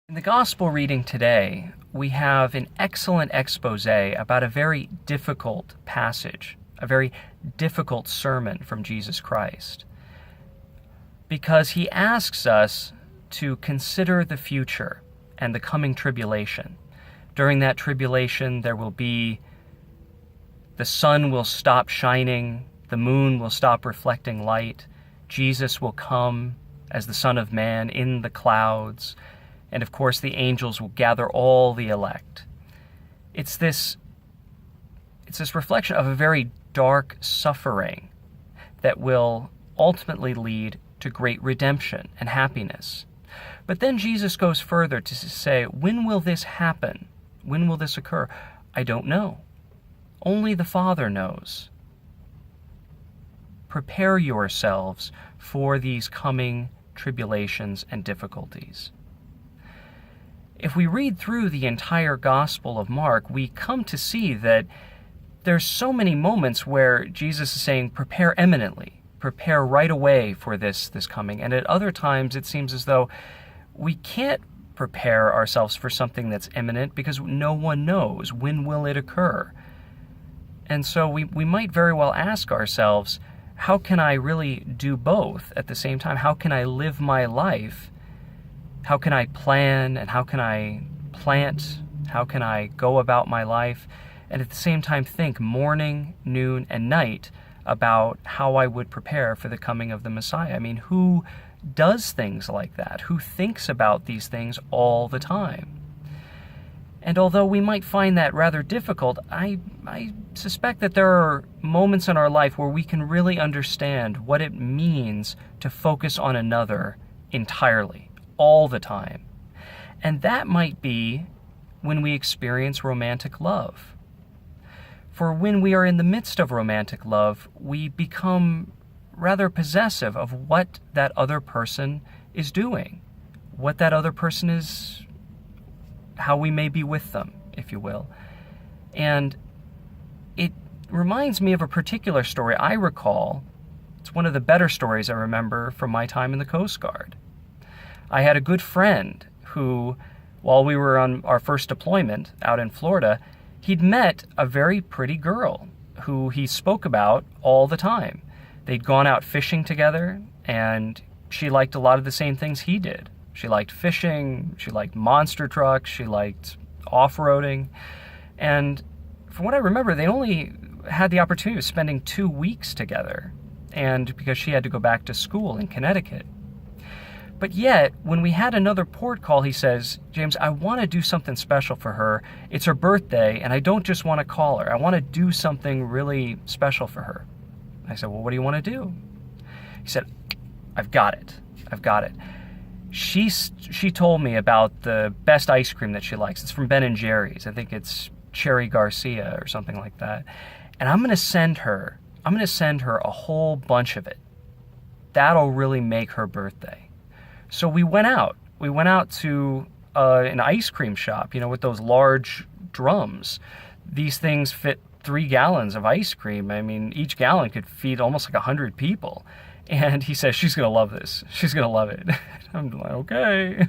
In the Gospel reading today, we have an excellent expose about a very difficult passage, a very difficult sermon from Jesus Christ, because he asks us to consider the future and the coming tribulation. During that tribulation, the sun will stop shining, the moon will stop reflecting light, Jesus will come as the Son of Man in the clouds, and of course the angels will gather all the elect. It's this reflection of a very dark suffering that will ultimately lead to great redemption and happiness. But then Jesus goes further to say, when will this happen? When will this occur? I don't know. Only the Father knows. Prepare yourselves for these coming tribulations and difficulties. If we read through the entire Gospel of Mark, we come to see that there's so many moments where Jesus is saying, prepare eminently, prepare right away for this coming. And at other times, it seems as though we can't prepare ourselves for something that's imminent because no one knows when will it occur. And so we might very well ask ourselves, how can I really do both at the same time? How can I live my life? How can I plan and how can I plant? How can I go about my life? And at the same time think morning, noon, and night about how I would prepare for the coming of the Messiah. I mean, who does things like that? Who thinks about these things all the time? And although we might find that rather difficult, I suspect that there are moments in our life where we can really understand what it means to focus on another entirely, all the time. And that might be when we experience romantic love. For when we are in the midst of romantic love, we become rather possessive of what that other person is doing, what that other person is, how we may be with them, if you will. And it reminds me of a particular story I recall. It's one of the better stories I remember from my time in the Coast Guard. I had a good friend who, while we were on our first deployment out in Florida, he'd met a very pretty girl who he spoke about all the time. They'd gone out fishing together, and she liked a lot of the same things he did. She liked fishing, she liked monster trucks, she liked off-roading. And from what I remember, they only had the opportunity of spending 2 weeks together, and because she had to go back to school in Connecticut. But yet, when we had another port call, he says, James, I want to do something special for her. It's her birthday, and I don't just want to call her. I want to do something really special for her. I said, well, what do you want to do? He said, I've got it. She told me about the best ice cream that she likes. It's from Ben & Jerry's. I think it's Cherry Garcia or something like that. And I'm going to send her a whole bunch of it. That'll really make her birthday. So we went out to an ice cream shop, with those large drums. These things fit 3 gallons of ice cream. I mean, each gallon could feed almost like 100 people. And he says, she's going to love this. She's going to love it. I'm like, okay.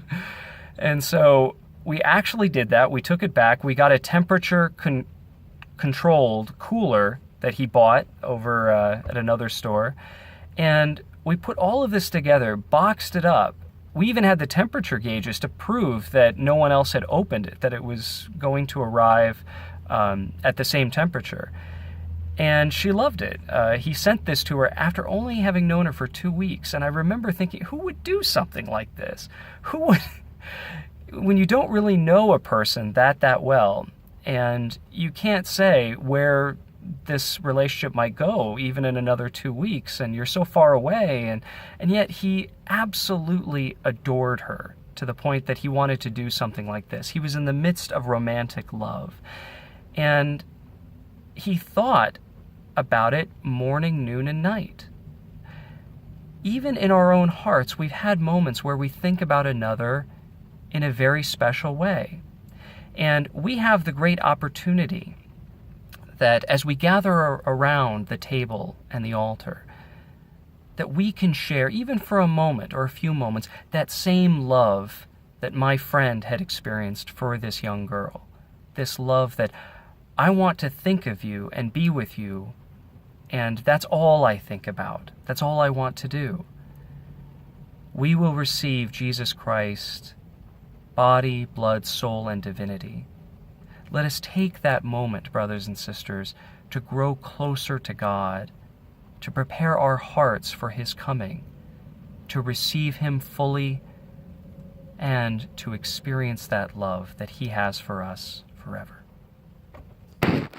And so we actually did that. We took it back. We got a temperature controlled cooler that he bought over at another store. And we put all of this together, boxed it up. We even had the temperature gauges to prove that no one else had opened it, that it was going to arrive at the same temperature. And she loved it. He sent this to her after only having known her for 2 weeks. And I remember thinking, who would do something like this? Who would, when you don't really know a person that well, and you can't say where this relationship might go even in another 2 weeks, and you're so far away, and yet he absolutely adored her to the point that he wanted to do something like this. He was in the midst of romantic love, and he thought about it morning, noon, and night. Even in our own hearts, we've had moments where we think about another in a very special way, and we have the great opportunity that as we gather around the table and the altar, that we can share, even for a moment or a few moments, that same love that my friend had experienced for this young girl. This love that I want to think of you and be with you, and that's all I think about. That's all I want to do. We will receive Jesus Christ, body, blood, soul, and divinity. Let us take that moment, brothers and sisters, to grow closer to God, to prepare our hearts for His coming, to receive Him fully, and to experience that love that He has for us forever.